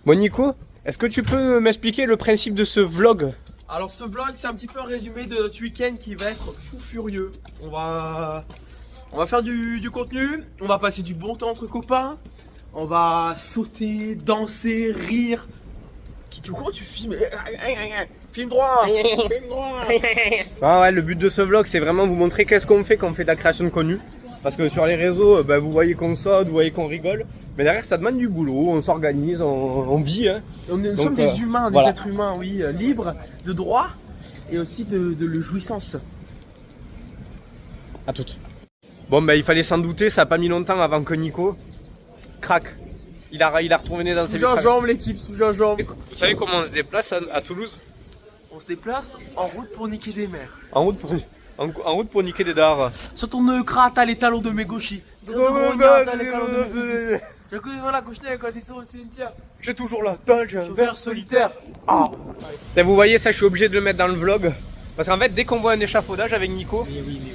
Bon Nico, est-ce que tu peux m'expliquer le principe de ce vlog? Alors ce vlog c'est un petit peu un résumé de notre week-end qui va être fou furieux. On va faire du contenu, on va passer du bon temps entre copains, on va sauter, danser, rire. Comment tu filmes? Filme droit. Filme droit. Ah ouais, le but de ce vlog c'est vraiment vous montrer qu'est-ce qu'on fait quand on fait de la création de contenu. Parce que sur les réseaux, vous voyez qu'on saute, vous voyez qu'on rigole. Mais derrière ça demande du boulot, on s'organise, on vit. Hein. Nous sommes des humains, des êtres humains, oui, libres de droit et aussi de jouissance. À toutes. Bon il fallait s'en douter, ça n'a pas mis longtemps avant que Nico craque. Il a retrouvé dans ses Sous-gingembre l'équipe, sous-gingembre. Vous savez comment on se déplace à Toulouse? On se déplace en route pour niquer des mers. En route pour niquer des dards. Sur ton crata les talons de mes gauchis. J'ai toujours la tâche vert solitaire. Ah. Vous voyez ça, je suis obligé de le mettre dans le vlog. Parce qu'en fait, dès qu'on voit un échafaudage avec Nico,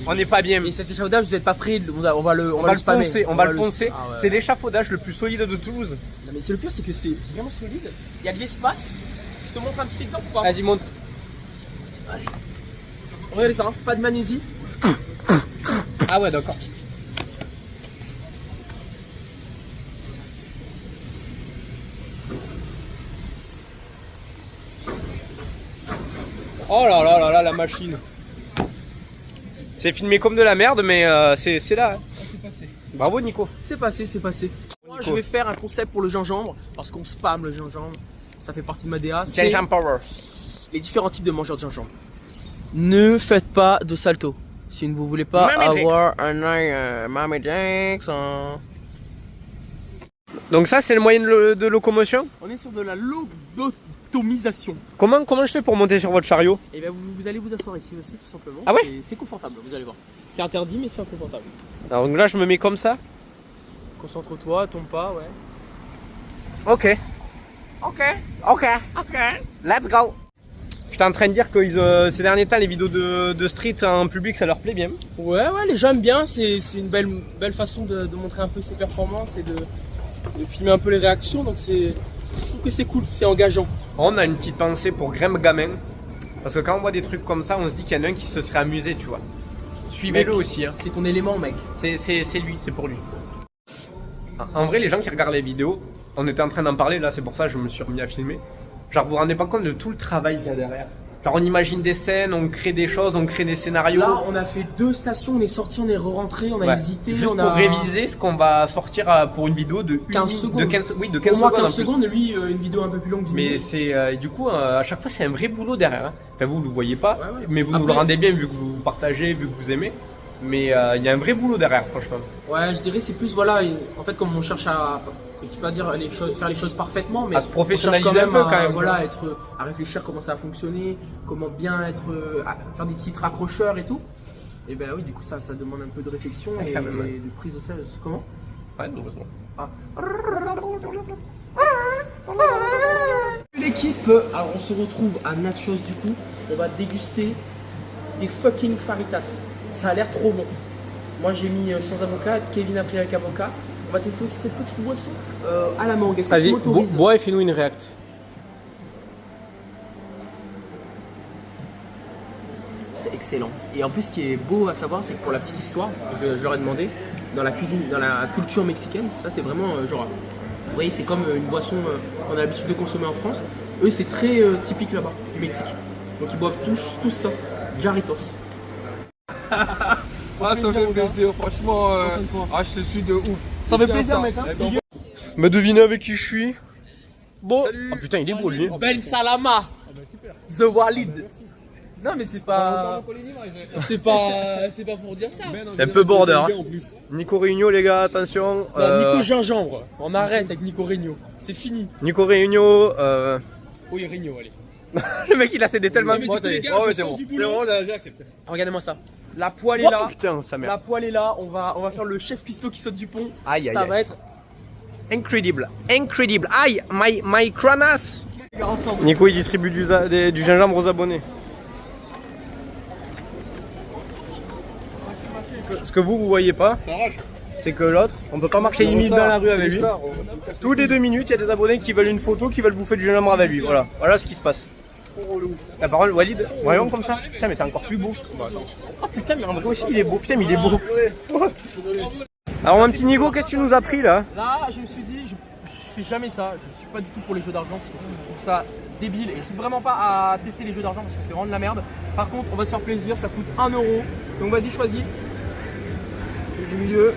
on n'est pas bien. Et cet échafaudage, vous n'êtes pas prêts, on va le poncer. On va le poncer. Ah ouais. C'est l'échafaudage le plus solide de Toulouse. Non, mais c'est le pire, c'est que c'est vraiment solide. Il y a de l'espace. Je te montre un petit exemple ou pas? Vas-y, montre. Allez. Regardez ça, hein. Pas de magnésie. Ah ouais, d'accord. Oh là là là là, la machine. C'est filmé comme de la merde, mais c'est là. Hein. C'est passé. Bravo Nico. C'est passé, c'est passé. Moi, je vais faire un concept pour le gingembre, parce qu'on spam le gingembre. Ça fait partie de ma DA. C'est Power. les différents types de mangeurs de gingembre. Ne faites pas de salto. Si vous ne voulez pas avoir un œil mamédix. Donc ça, c'est le moyen de locomotion? On est sur de la lobotomisation. Comment je fais pour monter sur votre chariot? Et bien vous allez vous asseoir ici aussi tout simplement. Ah ouais? C'est confortable, vous allez voir. C'est interdit mais c'est confortable. Alors donc là, je me mets comme ça. Concentre-toi, tombe pas, ouais. Ok. Let's go. J'étais en train de dire que ces derniers temps, les vidéos de street en public, ça leur plaît bien. Ouais, les gens aiment bien. C'est une belle façon de montrer un peu ses performances et de filmer un peu les réactions. Donc je trouve que c'est cool, c'est engageant. On a une petite pensée pour Graham Gamin. Parce que quand on voit des trucs comme ça, on se dit qu'il y en a un qui se serait amusé, tu vois. Suivez-le aussi. Hein. C'est ton élément, mec. C'est lui, c'est pour lui. En vrai, les gens qui regardent les vidéos, on était en train d'en parler, là, c'est pour ça que je me suis remis à filmer. Genre, vous vous rendez pas compte de tout le travail qu'il y a derrière. Genre, on imagine des scènes, on crée des choses, on crée des scénarios. Là, on a fait 2 stations, on est sorti, on est re-rentré, on a hésité. Juste pour réviser ce qu'on va sortir pour une vidéo de 15 secondes. De 15 pour moi, 15 secondes, lui, une vidéo un peu plus longue. Mais c'est du coup, à chaque fois, c'est un vrai boulot derrière. Hein. Enfin, vous le voyez pas, mais vous Après, nous le rendez bien vu que vous partagez, vu que vous aimez. Mais il y a un vrai boulot derrière, franchement. Ouais, je dirais c'est plus, voilà, en fait, comme on cherche à, je dis pas dire faire les choses parfaitement, mais à se professionnaliser quand même, un peu quand même. Voilà, à réfléchir comment ça a fonctionné, comment bien faire des titres accrocheurs et tout. Et ben oui, du coup, ça demande un peu de réflexion et de prise au sérieux. Comment? Ouais, heureusement. Ah. L'équipe, alors on se retrouve à Nachos du coup, on va déguster des fucking faritas. Ça a l'air trop bon. Moi j'ai mis sans avocat, Kevin a pris avec avocat. On va tester aussi cette petite boisson à la mangue. Est-ce que tu m'autorises? Bois et fais-nous une réact. C'est excellent. Et en plus ce qui est beau à savoir, c'est que pour la petite histoire, je leur ai demandé, dans la cuisine, dans la culture mexicaine, ça c'est vraiment genre, vous voyez c'est comme une boisson qu'on a l'habitude de consommer en France. Eux c'est très typique là-bas, du Mexique. Donc ils boivent tous ça, jarritos. Ah, ça fait plaisir, franchement, je te suis de ouf. Ça fait plaisir, mec. Hein. Mais devinez avec qui je suis. Bon. Ah putain, il est beau lui. Ben Salama, The Walid. Non mais c'est pas pour dire ça. C'est un peu border. Hein. Nico Réunion les gars, attention. Nico Gingembre, on arrête avec Nico Réunion. C'est fini. Nico Réunion. Oui Réunion, allez. Le mec il a cédé tellement de fois. C'est bon, c'est bon, j'ai accepté. Regardez-moi ça. La poêle est là. Putain, sa mère. La poêle est là. On va faire le chef pisto qui saute du pont. Aïe, ça va être incredible. Aïe, my cranas. Nico il distribue du gingembre aux abonnés. Ce que vous voyez pas, Ça arrache. c'est que l'autre, on peut pas marcher 10 minutes dans la rue avec lui. Toutes les 2 minutes, il y a des abonnés qui veulent une photo, qui veulent bouffer du gingembre avec lui. Voilà, voilà ce qui se passe. La parole, Walid, voyons comme ça. Putain, mais t'es encore plus beau. Oh putain, mais en vrai aussi, il est beau. Putain, mais il est beau. Alors, mon petit Nico, qu'est-ce que tu nous as pris là? Là, je me suis dit, je fais jamais ça. Je suis pas du tout pour les jeux d'argent parce que je trouve ça débile. Et c'est vraiment pas à tester les jeux d'argent parce que c'est vraiment de la merde. Par contre, on va se faire plaisir, ça coûte 1 €. Donc vas-y, choisis. Du milieu.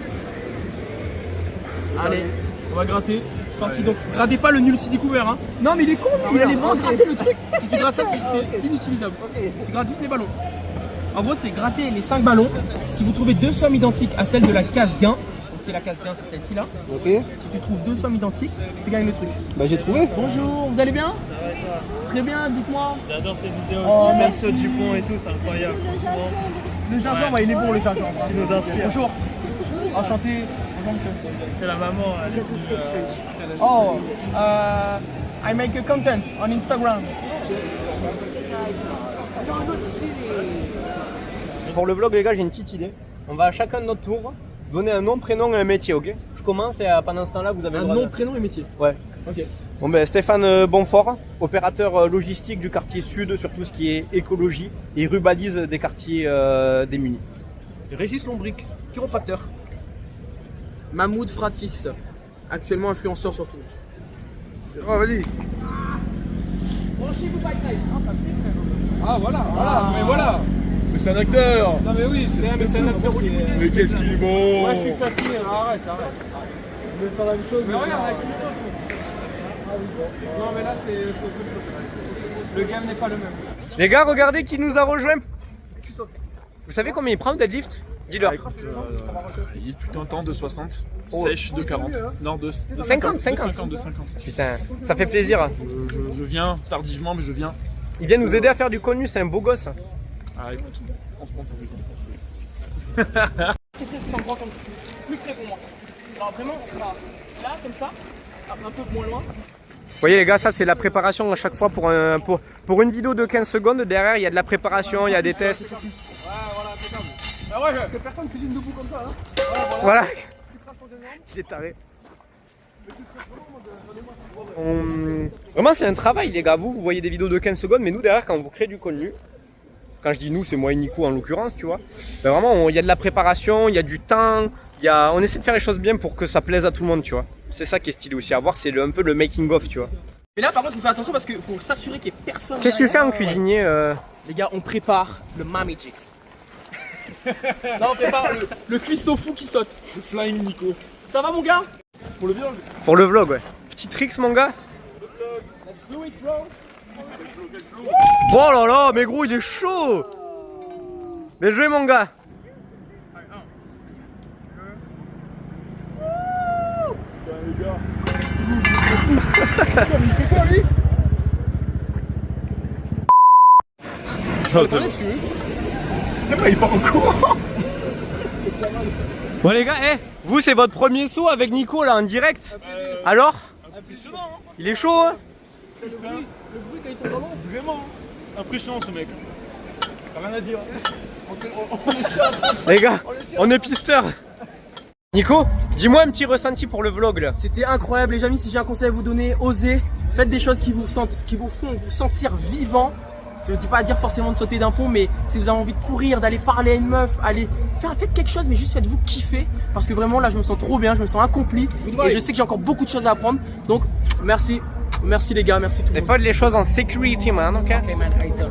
Allez, on va gratter. C'est parti. Donc, grattez pas le nul si découvert. Hein. Non, mais il est con, il allait vraiment gratter le truc. Si tu grattes ça, c'est inutilisable. Tu grattes juste les ballons. En gros, c'est gratter les 5 ballons. Si vous trouvez 2 sommes identiques à celle de la case gain, donc c'est la case gain, c'est celle-ci là. Ok. Si tu trouves 2 sommes identiques, tu gagnes le truc. Bah j'ai trouvé. Bonjour, vous allez bien? Ça va et toi? Très bien, dites-moi. J'adore tes vidéos. Oh, merci. Dupont et tout, c'est incroyable. Le gingembre, ouais, il est bon le gingembre. Tu nous inspires. Bonjour. Enchanté. Bonjour monsieur. C'est la maman. Oh, I make a content on Instagram. Pour le vlog, les gars, j'ai une petite idée. On va à chacun de notre tour donner un nom, prénom et un métier, ok? Je commence et pendant ce temps-là, vous avez le Un droit nom, de- prénom et métier. Ouais. Ok. Bon ben Stéphane Bonfort, opérateur logistique du quartier sud sur tout ce qui est écologie et rubalise des quartiers démunis. Régis Lombric, chiropracteur. Mahmoud Fratis, actuellement influenceur sur Toulouse. Oh vas-y. Ah voilà, voilà, mais voilà. Mais c'est un acteur. Non mais oui, c'est un acteur hollywoodien. Mais qu'est-ce qu'il est bon. Ouais, je suis fatigué, arrête. Je vais faire la même chose. Mais regarde, avec non mais là c'est le game n'est pas le même. Les gars, regardez qui nous a rejoint. Vous savez combien il prend le deadlift? Dis-leur. Il fut un temps de 60, sèche de 40, non de 50. de 50. Putain, ça fait plaisir. Je viens tardivement, mais je viens. Il vient nous aider à faire du contenu, c'est un beau gosse. Ah écoute, on se sponsorise. C'est très grand comme plus près pour moi. Alors vraiment on sera là comme ça, un peu moins loin. Vous voyez les gars, ça c'est la préparation à chaque fois pour une vidéo de 15 secondes. Derrière, il y a de la préparation, il y a des tests. Ah ouais, Que personne cuisine debout comme ça. Hein. Voilà. Il est taré. Vraiment, c'est un travail, les gars. Vous voyez des vidéos de 15 secondes, mais nous, derrière, quand vous créez du contenu, quand je dis nous, c'est moi et Nico en l'occurrence, tu vois, ben vraiment, il y a de la préparation, il y a du temps, on essaie de faire les choses bien pour que ça plaise à tout le monde, tu vois. C'est ça qui est stylé aussi à voir, c'est un peu le making-of, tu vois. Mais là par contre il faut faire attention parce qu'il faut s'assurer qu'il n'y ait personne. Qu'est-ce que tu fais en cuisinier Les gars, on prépare le Mami Jix. Là on prépare le cuistot fou qui saute. Le flying Nico. Ça va mon gars? Pour le vlog. Pour le vlog, ouais. Petit tricks, mon gars. Do it bro. Oh là là, mais gros, il est chaud. Bien joué, mon gars. Il part en courant. Bon les gars, vous c'est votre premier saut avec Nico là en direct. Alors? Impressionnant, hein. Il est chaud hein? Le bruit quand il tombe dans l'eau. Vraiment impressionnant ce mec. T'as rien à dire. Les gars, on est pisteurs. Nico, dis-moi un petit ressenti pour le vlog là. C'était incroyable les amis, si j'ai un conseil à vous donner, osez, faites des choses qui vous font vous sentir vivant. Je ne dis pas à dire forcément de sauter d'un pont, mais si vous avez envie de courir, d'aller parler à une meuf, faites quelque chose, mais juste faites-vous kiffer. Parce que vraiment là je me sens trop bien, je me sens accompli. Et je sais que j'ai encore beaucoup de choses à apprendre. Donc merci, merci les gars, merci tout le C'est monde. pas les choses en security man, ok? Okay, man, I saw.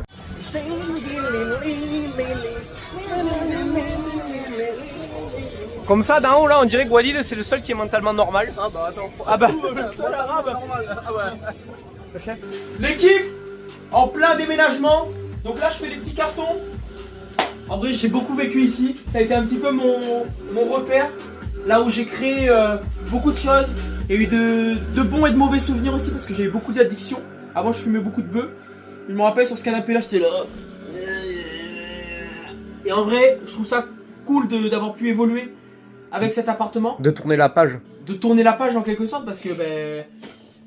Comme ça d'en haut là, on dirait que Walid c'est le seul qui est mentalement normal. Ah bah attends. Ah bah. Le seul arabe. Ah ouais. L'équipe en plein déménagement. Donc là je fais les petits cartons. En vrai j'ai beaucoup vécu ici. Ça a été un petit peu mon repère. Là où j'ai créé beaucoup de choses. Il y a eu de bons et de mauvais souvenirs aussi parce que j'avais beaucoup d'addictions. Avant je fumais beaucoup de bœufs. Je me rappelle sur ce canapé là j'étais là. Et en vrai je trouve ça cool d'avoir pu évoluer avec cet appartement. De tourner la page. De tourner la page en quelque sorte parce que ben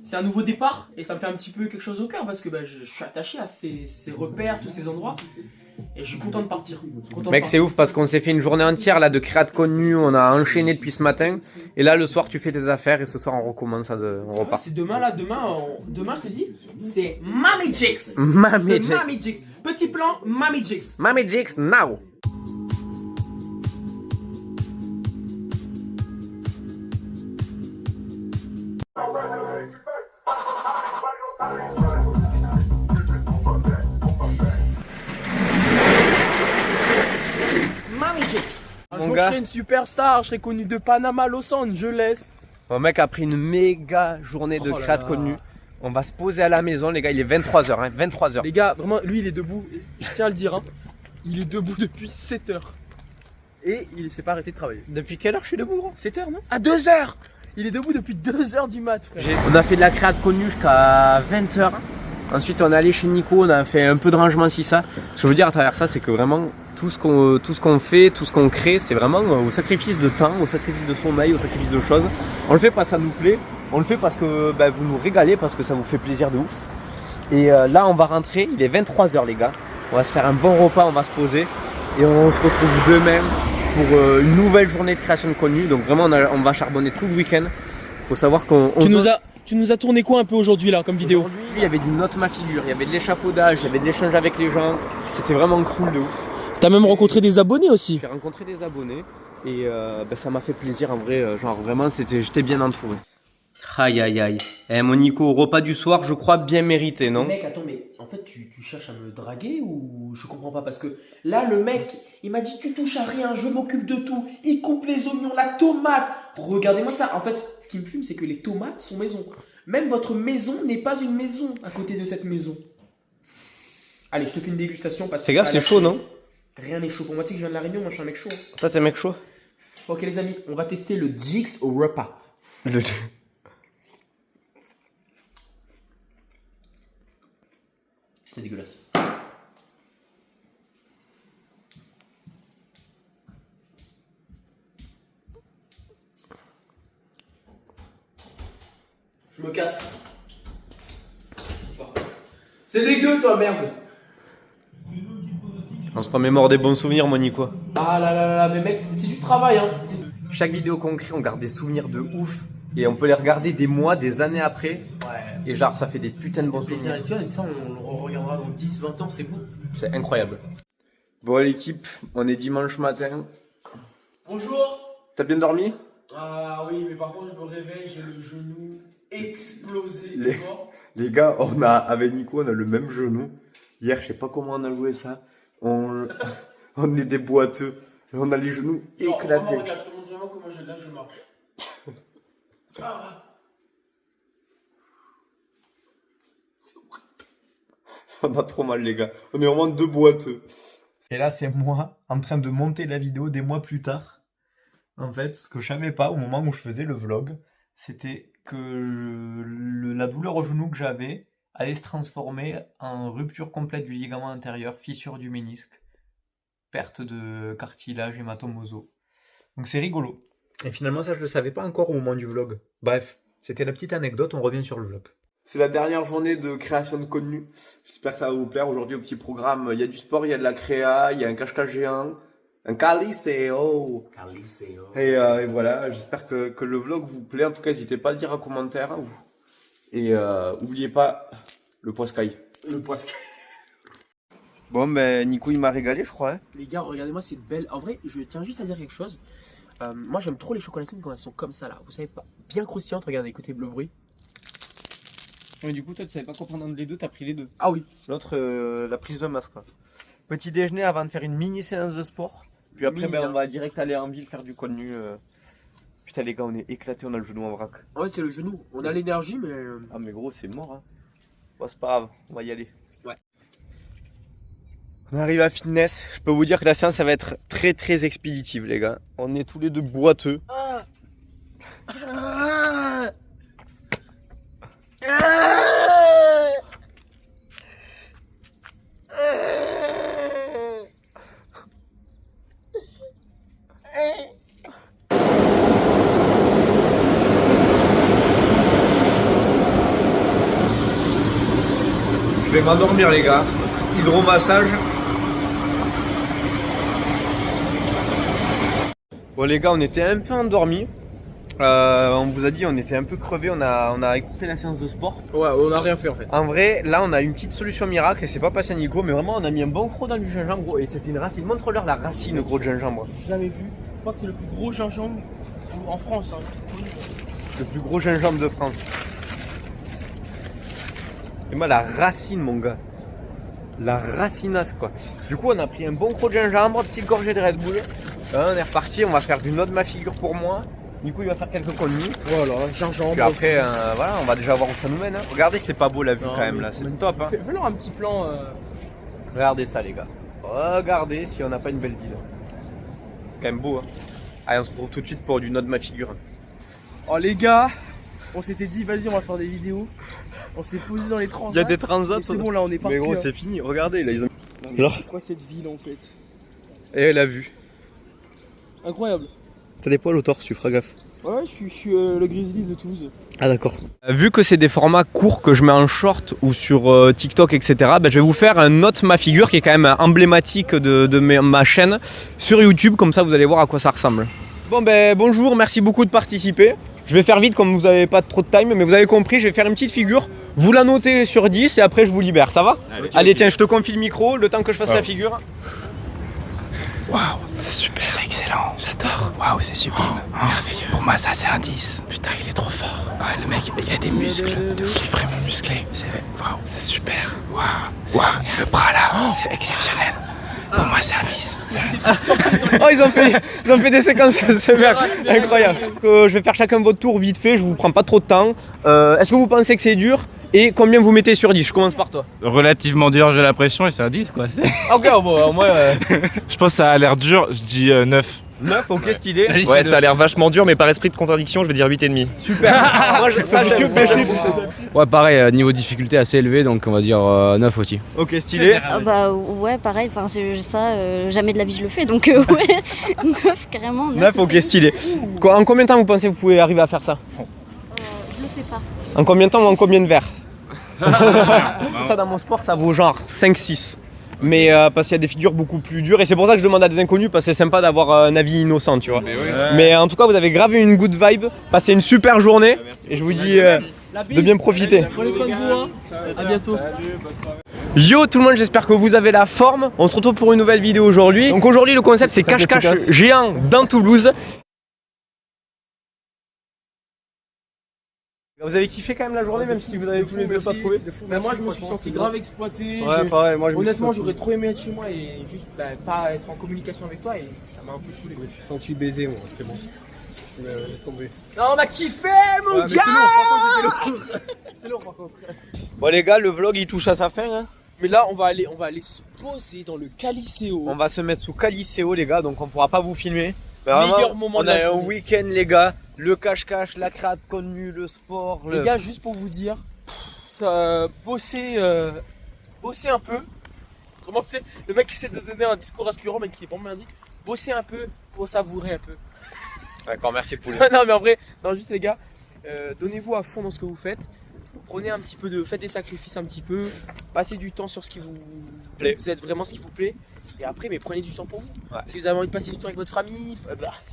c'est un nouveau départ et ça me fait un petit peu quelque chose au cœur parce que bah, je suis attaché à ces repères, tous ces endroits et je suis content de partir. Mec, c'est ouf parce qu'on s'est fait une journée entière là de créa de contenu, on a enchaîné depuis ce matin et là le soir tu fais tes affaires et ce soir on recommence, on repart. C'est demain là, demain je te dis, c'est Mammy Jix. Mammy Jix. Mammy Jix. Petit plan, Mammy Jix. Mammy Jix now. Un Mon jour gars. je serai une superstar, je serai connu de Panama, Los Angeles. Mon mec a pris une méga journée de Oh là créa de là. contenu. On va se poser à la maison les gars, il est 23h, hein, 23h. Les gars, vraiment, lui il est debout, je tiens à le dire, hein. Il est debout depuis 7 heures. Et il s'est pas arrêté de travailler. Depuis quelle heure je suis debout gros? 7 heures non? À 2 heures. Il est debout depuis 2 heures du mat frère. On a fait de la créa de contenu jusqu'à 20h. Ensuite on est allé chez Nico, on a fait un peu de rangement si ça. Ce que je veux dire à travers ça c'est que vraiment tout ce qu'on fait, tout ce qu'on crée, c'est vraiment au sacrifice de temps, au sacrifice de sommeil, au sacrifice de choses. On le fait parce que ça nous plaît, on le fait parce que bah, vous nous régalez, parce que ça vous fait plaisir de ouf. Et là on va rentrer, il est 23h les gars. On va se faire un bon repas, on va se poser et on se retrouve demain pour une nouvelle journée de création de contenu. Donc vraiment on va charbonner tout le week-end. Faut savoir qu'on... Tu nous as tourné quoi un peu il là comme vidéo? Aujourd'hui, il y avait du note ma figure, il y avait de l'échafaudage, il y avait de l'échange avec les gens. C'était vraiment cool de ouf. T'as même rencontré des abonnés aussi. J'ai rencontré des abonnés et bah, ça m'a fait plaisir en vrai. Genre vraiment, j'étais bien entouré. Aïe aïe aïe. Eh mon Nico, repas du soir, je crois bien mérité, non? Mec, attends, mais en fait, tu cherches à me draguer ou je comprends pas? Parce que là, le mec, il m'a dit tu touches à rien, je m'occupe de tout. Il coupe les oignons, la tomate. Regardez-moi ça. En fait, ce qui me fume, c'est que les tomates sont maison. Même votre maison n'est pas une maison à côté de cette maison. Allez, je te fais une dégustation parce que. Fais gaffe, c'est chaud, non? Rien n'est chaud. Pour moi, tu sais que je viens de la Réunion, moi je suis un mec chaud. Toi, t'es un mec chaud? Ok, les amis, on va tester le Jix au repas. C'est dégueulasse. Je me casse. C'est dégueu toi, merde. On se remémore des bons souvenirs, mon Nico. Ah là là là, mais mec, c'est du travail hein. Chaque vidéo qu'on crée, on garde des souvenirs de ouf. Et on peut les regarder des mois, des années après. Ouais. Et genre, ça fait des putains de bons souvenirs. Tu vois, et ça, on le regardera dans 10-20 ans, c'est bon. C'est incroyable. Bon, l'équipe, on est dimanche matin. Bonjour. T'as bien dormi? Ah oui, mais par contre, je me réveille, j'ai le genou explosé. Les- Les gars, avec Nico, on a le même genou. Hier, je sais pas comment on a joué ça. On est des boiteux. On a les genoux Genre, éclatés. vraiment, regarde, je te montre vraiment comment je marche. Ah. On a trop mal, les gars. On est vraiment deux boiteux. Et là, c'est moi en train de monter la vidéo des mois plus tard. En fait, ce que je savais pas au moment où je faisais le vlog, c'était que la douleur au genou que j'avais allait se transformer en rupture complète du ligament antérieur, fissure du ménisque, perte de cartilage, hématome aux os. Donc c'est rigolo. Et finalement, ça, je le savais pas encore au moment du vlog. Bref, c'était la petite anecdote, on revient sur le vlog. C'est la dernière journée de création de contenu. J'espère que ça va vous plaire. Aujourd'hui, au petit programme, il y a du sport, il y a de la créa, il y a un cache-cache géant, un caliceo. Et voilà, j'espère que le vlog vous plaît. En tout cas, n'hésitez pas à le dire en commentaire. Et n'oubliez pas le poiscaille. Le poisson. Bon, ben Nico, il m'a régalé, je crois. Hein. Les gars, regardez-moi cette belle. En vrai, je tiens juste à dire quelque chose. Moi, j'aime trop les chocolatines quand elles sont comme ça là. Vous savez pas, bien croustillantes. Regardez, écoutez le bruit. Mais du coup, toi, tu savais pas quoi prendre les deux, t'as pris les deux. Ah oui. L'autre, la prise de masse, quoi. Petit déjeuner avant de faire une mini séance de sport. Puis après, Mini, on va direct aller en ville faire du contenu. Putain, les gars, on est éclatés, on a le genou en vrac. Ouais, c'est le genou. On a l'énergie, mais. Ah, mais gros, c'est mort, hein. Bon, c'est pas grave, on va y aller. Ouais. On arrive à fitness. Je peux vous dire que la séance, ça va être très très expéditive, les gars. On est tous les deux boiteux. Je vais m'endormir les gars. Hydromassage. Bon les gars, on était un peu endormis. On vous a dit on était un peu crevés, on a écouté la séance de sport. Ouais, on a rien fait en fait. En vrai, là on a une petite solution miracle et c'est pas passé à Nico, mais vraiment on a mis un bon croc dans du gingembre gros, et c'était une racine. Montre-leur la racine gros de gingembre. J'ai jamais vu. Je crois que c'est le plus gros gingembre en France. Hein. Le plus gros gingembre de France. Et moi la racine mon gars. La racinasse quoi. Du coup on a pris un bon croc de gingembre, petite gorgée de Red Bull. On est reparti, on va faire du nod ma figure pour moi. Nico il va faire quelques conneries. Voilà, gingembre. Puis après voilà, on va déjà voir où ça nous mène. Hein. Regardez, c'est pas beau la vue quand même là, c'est top hein. Fais-leur un petit plan. Regardez ça les gars. Regardez si on n'a pas une belle ville. C'est quand même beau hein. Allez, on se retrouve tout de suite pour du nod ma figure. Oh les gars, on s'était dit vas-y on va faire des vidéos. On s'est posé dans les transats. Il y a des transats. C'est bon là on est parti. Mais gros hein. c'est fini, regardez là ils ont... Genre... C'est quoi cette ville en fait? Et la vue. Incroyable. T'as des poils au torse, tu feras gaffe. Ouais, je suis le Grizzly de Toulouse. Ah d'accord. Vu que c'est des formats courts que je mets en short ou sur TikTok etc, je vais vous faire un note ma figure qui est quand même emblématique de ma chaîne sur YouTube, comme ça vous allez voir à quoi ça ressemble. Bon bonjour, merci beaucoup de participer. Je vais faire vite comme vous n'avez pas trop de time, mais vous avez compris, je vais faire une petite figure, vous la notez sur 10 et après je vous libère, ça va? Allez tiens, je te confie le micro, le temps que je fasse la figure. Waouh, c'est super, c'est excellent, j'adore. Waouh, c'est sublime, merveilleux. Pour moi, ça c'est un 10. Putain, il est trop fort. Ouais, le mec, il a des muscles de fou, il est vraiment musclé. C'est waouh, c'est super. Waouh, le bras là, c'est exceptionnel. Pour moi, c'est un 10. Oh, ils ont fait des séquences sévères, incroyable. Je vais faire chacun votre tour vite fait, je vous prends pas trop de temps. Est-ce que vous pensez que c'est dur? Et combien vous mettez sur 10? Je commence par toi. Relativement dur, j'ai l'impression, et c'est un 10 quoi. Ok, bon, moi... Je pense que ça a l'air dur, je dis 9. 9, ok, stylé. Ouais, ça a l'air vachement dur, mais par esprit de contradiction, je vais dire 8,5. Super. Moi, ça j'aime ça. Ouais, pareil, niveau difficulté assez élevé, donc on va dire 9 aussi. Ok, stylé. Ah bah ouais, pareil, enfin c'est ça, jamais de la vie je le fais, donc ouais, 9 carrément. 9, ok, stylé. En combien de temps vous pensez que vous pouvez arriver à faire ça? Je le fais pas. En combien de temps ou en combien de verres? Ça dans mon sport ça vaut genre 5-6. Mais parce qu'il y a des figures beaucoup plus dures et c'est pour ça que je demande à des inconnus, parce que c'est sympa d'avoir un avis innocent, tu vois. Mais en tout cas vous avez grave une good vibe, passez une super journée et je vous dis de bien profiter. Prenez soin de vous, hein. À bientôt. Yo tout le monde, j'espère que vous avez la forme. On se retrouve pour une nouvelle vidéo aujourd'hui. Donc aujourd'hui le concept c'est cache-cache géant dans Toulouse. Vous avez kiffé quand même la journée, même si vous avez tous les deux pas trouvé? Mais moi je me suis senti grave exploité. Ouais, pareil, moi Honnêtement j'aurais trop aimé être chez moi et juste pas être en communication avec toi et ça m'a un peu saoulé. Je me suis senti baiser moi, c'est bon. Laisse tomber. Non, on a kiffé mon gars. C'était lourd par contre. Bon les gars, le vlog il touche à sa fin hein. Mais là on va aller se poser dans le Caliceo. On va se mettre sous Caliceo les gars, donc on pourra pas vous filmer. Meilleur moment on de la a un journée. week-end les gars, le cache-cache, la créate connue, le sport. Les gars, juste pour vous dire, ça, bosser un peu. Vraiment, tu sais, le mec essaie de donner un discours inspirant, mais qui est vraiment bien dit. Bosser un peu pour savourer un peu. D'accord, merci Poulet. Non, mais en vrai, non, juste les gars, donnez-vous à fond dans ce que vous faites. Prenez un petit peu faites des sacrifices un petit peu, passez du temps sur ce qui vous plaît, vous êtes vraiment ce qui vous plaît, et après mais prenez du temps pour vous. Ouais. Si vous avez envie de passer du temps avec votre famille,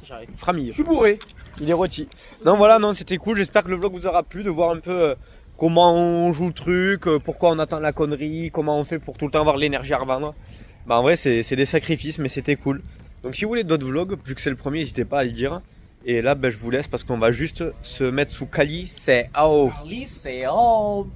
j'arrive. Famille. Je suis bourré. Il est rôti. Non voilà, non c'était cool, j'espère que le vlog vous aura plu, de voir un peu comment on joue le truc, pourquoi on attend la connerie, comment on fait pour tout le temps avoir l'énergie à revendre. Bah en vrai c'est des sacrifices mais c'était cool. Donc si vous voulez d'autres vlogs, vu que c'est le premier, n'hésitez pas à le dire. Et là, je vous laisse parce qu'on va juste se mettre sous Caliceo. Caliceo.